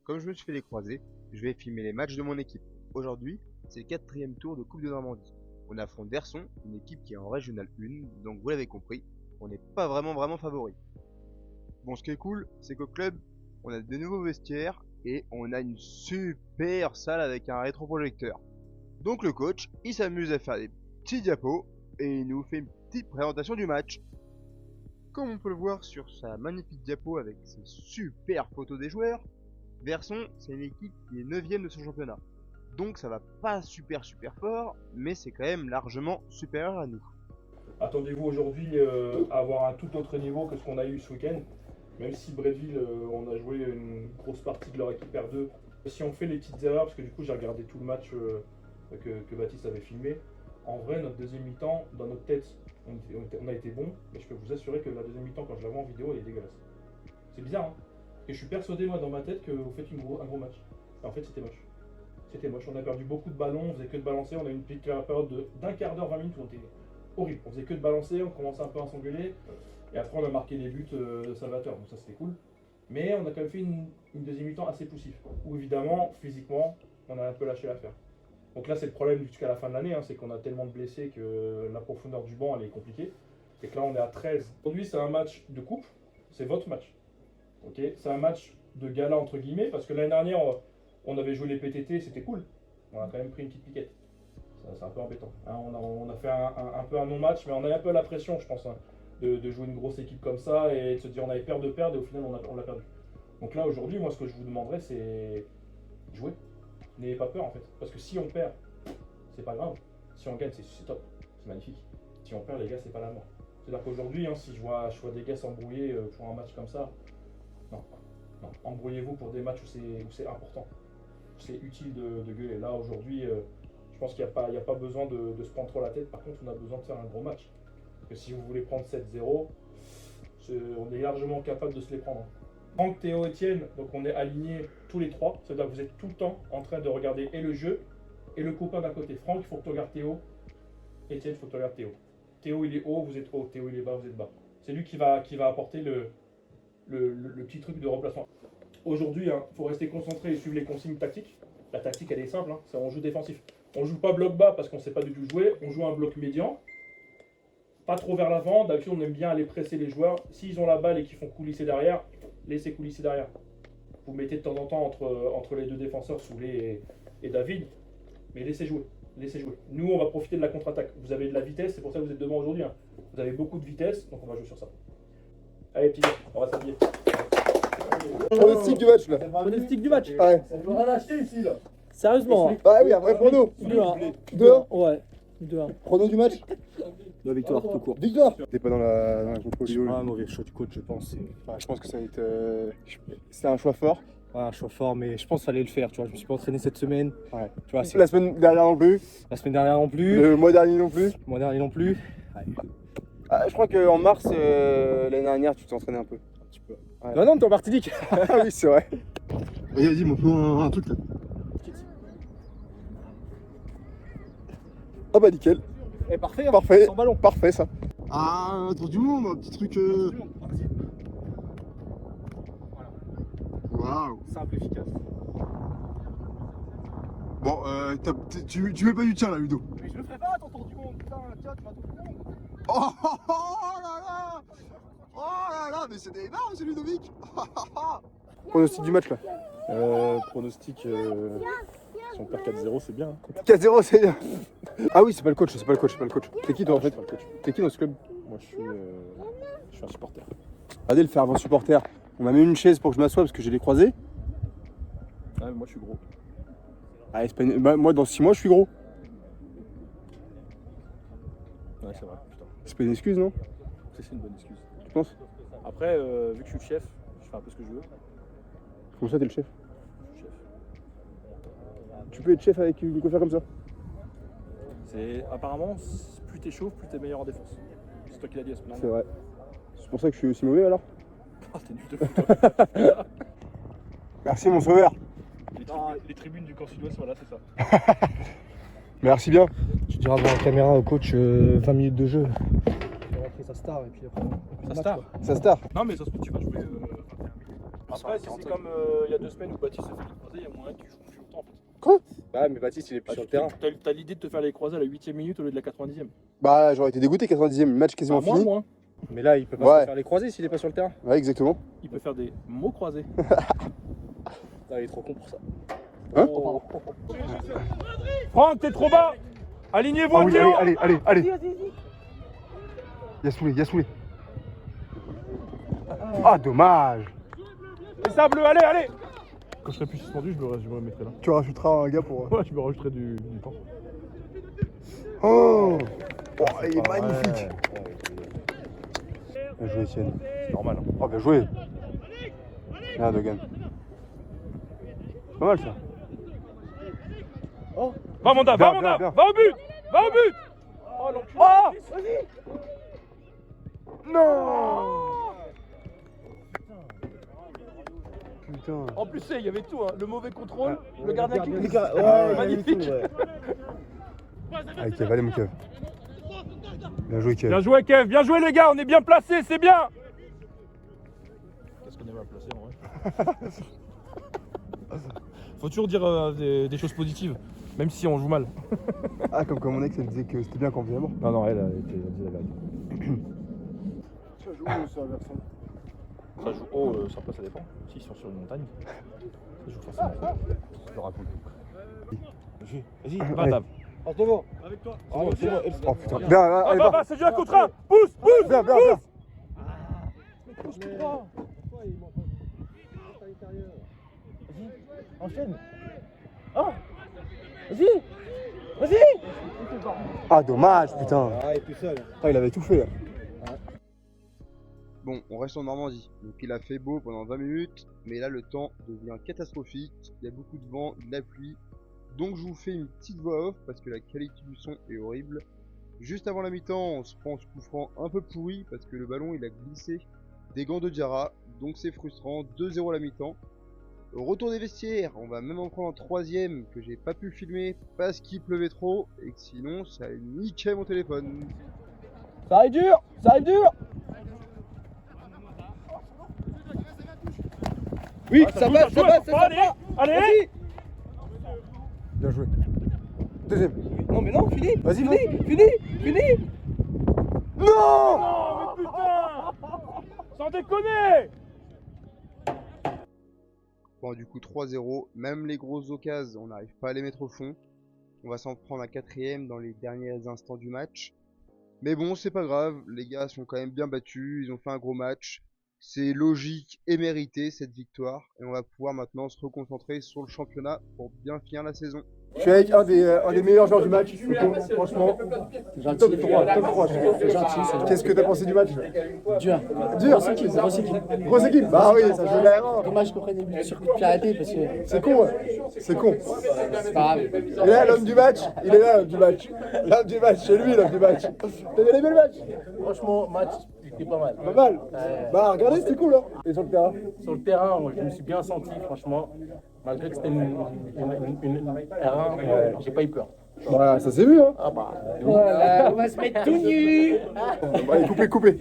comme je me suis fait les croisés, je vais filmer les matchs de mon équipe. Aujourd'hui, c'est le 4e tour de Coupe de Normandie. On affronte Verson, une équipe qui est en Régional 1, donc vous l'avez compris, on n'est pas vraiment favori. Bon, ce qui est cool, c'est qu'au club, on a de nouveaux vestiaires et on a une super salle avec un rétroprojecteur. Donc le coach, il s'amuse à faire des petits diapos et il nous fait une petite présentation du match. Comme on peut le voir sur sa magnifique diapo avec ses super photos des joueurs, Verson, c'est une équipe qui est 9ème de son championnat. Donc ça va pas super fort, mais c'est quand même largement supérieur à nous. Attendez-vous aujourd'hui à avoir un tout autre niveau que ce qu'on a eu ce week-end. Même si Bretteville, on a joué une grosse partie de leur équipe R2. Si on fait les petites erreurs, parce que du coup j'ai regardé tout le match que Baptiste avait filmé, en vrai notre deuxième mi-temps, dans notre tête, on a été bon, mais je peux vous assurer que la deuxième mi-temps, quand je la vois en vidéo, elle est dégueulasse. C'est bizarre, hein. Et je suis persuadé, moi, dans ma tête, que vous faites un gros match. Et en fait, c'était moche. C'était moche. On a perdu beaucoup de ballons, on faisait que de balancer. On a eu une petite période d'un quart d'heure, 20 minutes où on était horrible. On faisait que de balancer, on commençait un peu à s'engueuler. Et après, on a marqué des buts salvateurs. Donc ça, c'était cool. Mais on a quand même fait une deuxième mi-temps assez poussif. Où évidemment, physiquement, on a un peu lâché l'affaire. Donc là, c'est le problème jusqu'à la fin de l'année. Hein, c'est qu'on a tellement de blessés que la profondeur du banc, elle est compliquée. Et que là, on est à 13. Aujourd'hui, c'est un match de coupe. C'est votre match. Okay, c'est un match de gala entre guillemets, parce que l'année dernière on avait joué les PTT, c'était cool. On a quand même pris une petite piquette. C'est un peu embêtant. Hein, on a fait un peu un non-match, mais on a un peu la pression, je pense, hein, de jouer une grosse équipe comme ça et de se dire on avait peur de perdre et au final on l'a perdu. Donc là aujourd'hui, moi ce que je vous demanderais c'est jouer. N'ayez pas peur en fait. Parce que si on perd, c'est pas grave. Si on gagne, c'est top. C'est magnifique. Si on perd les gars, c'est pas la mort. C'est-à-dire qu'aujourd'hui, hein, si je vois des gars s'embrouiller pour un match comme ça, non, embrouillez-vous pour des matchs où c'est important. C'est utile de gueuler. Là, aujourd'hui, je pense qu'il n'y a pas besoin de se prendre trop la tête. Par contre, on a besoin de faire un gros match. Parce que si vous voulez prendre 7-0, on est largement capable de se les prendre. Franck, Théo, Étienne, donc on est alignés tous les trois. C'est-à-dire que vous êtes tout le temps en train de regarder et le jeu et le copain d'à côté. Franck, il faut que tu regardes Théo. Étienne, il faut que tu regardes Théo. Théo, il est haut, vous êtes haut. Théo, il est bas, vous êtes bas. C'est lui qui va apporter le petit truc de remplacement. Aujourd'hui, il faut rester concentré et suivre les consignes tactiques. La tactique, elle est simple, hein, on joue défensif. On joue pas bloc bas parce qu'on ne sait pas du tout jouer, on joue un bloc médian. Pas trop vers l'avant, d'habitude on aime bien aller presser les joueurs. S'ils ont la balle et qu'ils font coulisser derrière, laissez coulisser derrière. Vous mettez de temps en temps entre les deux défenseurs, Soulé et David, mais laissez jouer. Nous, on va profiter de la contre-attaque. Vous avez de la vitesse, c'est pour ça que vous êtes devant aujourd'hui. Hein. Vous avez beaucoup de vitesse, donc on va jouer sur ça. Allez, petit gars, on va s'habiller. Pronostic du match là. Pronostic du match. Ouais. On va lâcher ici là. Sérieusement. Ah oui, après prono. 2-1. 2-1. Ouais. 2-1. Prono du match. La victoire tout court. Victoire. T'es pas dans la contrôle. Un mauvais choix du coach, je pense. Je pense que ça va être. C'est un choix fort. Ouais, un choix fort, mais je pense qu'il fallait le faire. Tu vois, je me suis pas entraîné cette semaine. Ouais. Tu vois, La semaine dernière non plus. la semaine dernière non plus. Le mois dernier non plus. Le mois dernier non plus. Ouais. Ah, je crois qu'en mars l'année dernière, tu t'es entraîné un peu. Un petit peu. Ouais. Non, non, t'es en Martinique. Ah oui, c'est vrai. Vas-y, montre-moi un truc là. Ah bah nickel. Et parfait, hein, Parfait. sans ballon. Parfait ça. Ah, tour du monde, un petit truc. Waouh. Simple, efficace. Bon, tu mets pas du tien là, Ludo. Mais je le ferai pas, ton tour du monde. Putain, tiens, tu vas tout le monde. Oh là là. Oh là là, mais c'est des énormes, c'est Ludovic. Pronostic du match là. Pronostic, si on perd 4-0, c'est bien. 4-0, c'est bien. Ah oui, c'est pas le coach. T'es qui toi en fait? T'es qui dans ce club? Moi, je suis un supporter. Regardez le fervent supporter. On m'a mis une chaise pour que je m'assoie parce que j'ai les croisés. Ah, mais moi, je suis gros. Ah, c'est pas une... bah, moi, dans 6 mois, je suis gros. Ouais, c'est vrai, putain. C'est pas une excuse, non? C'est une bonne excuse. Tu penses? Après, vu que je suis le chef, je fais un peu ce que je veux. Comment ça, t'es le chef? Je suis chef. Tu peux être chef avec une coiffure comme ça? Apparemment, plus t'es chaud, plus t'es meilleur en défense. C'est toi qui l'as dit à ce moment-là. C'est vrai. C'est pour ça que je suis aussi mauvais alors? Ah, t'es nul de foot, toi. Merci, mon sauveur. Les tribunes du camp sud-ouest, voilà, c'est ça. Merci bien. Tu diras devant la caméra au coach 20 minutes de jeu. Il va rentrer sa star et puis après. Sa star. Ça star. Non, mais ça se trouve, tu vas jouer 21 minutes. Après, si c'est comme il y a 2 semaines où Baptiste a fait les croisés, il y a moyen que tu joues plus longtemps en fait. Ah, mais Baptiste, il est plus sur le terrain. T'as l'idée de te faire les croisés à la 8ème minute au lieu de la 90ème. Bah, j'aurais été dégoûté, 90e, le match quasiment Moi, fini. moins. Mais là, il peut pas Ouais. se faire les croisés s'il est pas sur le terrain. Ouais, exactement. Il peut faire des mots croisés. Ah, il est trop con pour ça. Hein Franck, t'es trop bas. Alignez-vous, Ah oui, Théo. allez. Yasoulé. Ah, dommage. Et ça, bleu, allez. Quand je serai plus suspendu, je me remettrai là. Tu rajouteras un gars pour... Ouais, je me rajouterai du temps. Oh, il est magnifique. Bien joué, Etienne. C'est normal. Hein. Oh, bien joué. Bien, Dogan. Pas mal, ça. Va, Manda, Bien, va, Manda. bien. Va au but. Oh, l'enculé. Non. Putain. En plus, il y avait tout, hein. Le mauvais contrôle, le gardien qui... Magnifique. Allez, Kev, allez, mon Kev. Bien joué, Kev. Bien joué, Kev. Bien joué, les gars. On est bien placés, c'est bien. Qu'est-ce qu'on est mal placé en vrai? Faut toujours dire des choses positives, même si on joue mal. Ah, comme mon ex, elle disait que c'était bien quand on faisait mort. Non, elle disait la vérité. Tu vas jouer sur la version. Ça joue haut, sur quoi ça dépend. S'ils sont sur une montagne, ça joue forcément. Je le raconte. Vas-y, va, Ouais. Dave. Avec toi. C'est bon, Oh putain. Bien, allez, Va, c'est déjà contre un. Pousse. Bien. Pousse tout droit. Enchaîne. Ah, dommage, putain. Ah, il est tout seul. Ah, il avait tout fait, là. Bon, on reste en Normandie. Donc il a fait beau pendant 20 minutes, mais là le temps devient catastrophique. Il y a beaucoup de vent, de la pluie. Donc je vous fais une petite voix off parce que la qualité du son est horrible. Juste avant la mi-temps, on se prend ce coup franc un peu pourri parce que le ballon il a glissé des gants de Diarra. Donc c'est frustrant, 2-0 à la mi-temps. Au retour des vestiaires, on va même en prendre un troisième que j'ai pas pu filmer parce qu'il pleuvait trop et que sinon ça niquait mon téléphone. Ça arrive dur. Oui, ça passe. Allez. Bien joué. Deuxième. Non, mais non, fini. Vas-y, Fini. Non. Non, mais putain. Sans déconner. Bon, du coup 3-0, même les grosses occasions, on n'arrive pas à les mettre au fond. On va s'en prendre un quatrième dans les derniers instants du match. Mais bon, c'est pas grave, les gars sont quand même bien battus, ils ont fait un gros match. C'est logique et mérité cette victoire. Et on va pouvoir maintenant se reconcentrer sur le championnat pour bien finir la saison. Je suis avec un des meilleurs joueurs du match. Franchement, Gentil. top 3. C'est gentil, c'est Qu'est-ce que t'as pensé du match? dur. Dur. Grosse équipe. Grosse équipe. Bah oui, ça joue l'air. Dommage qu'on prenne des buts sur coup de pied arrêté parce que C'est con, ouais. C'est con. c'est pas grave. Et là, l'homme du match, il est là, l'homme du match. L'homme du match, c'est lui, l'homme du match. T'as bien aimé le match? Franchement, match, c'était pas mal. Pas mal. Bah, regardez, c'était cool, hein. Et sur le terrain? Sur le terrain, je me suis bien senti, franchement. Malgré que c'était une R1, j'ai pas eu peur. Bah, ça s'est vu, hein. Voilà, on va se mettre tout nu. Allez, coupez.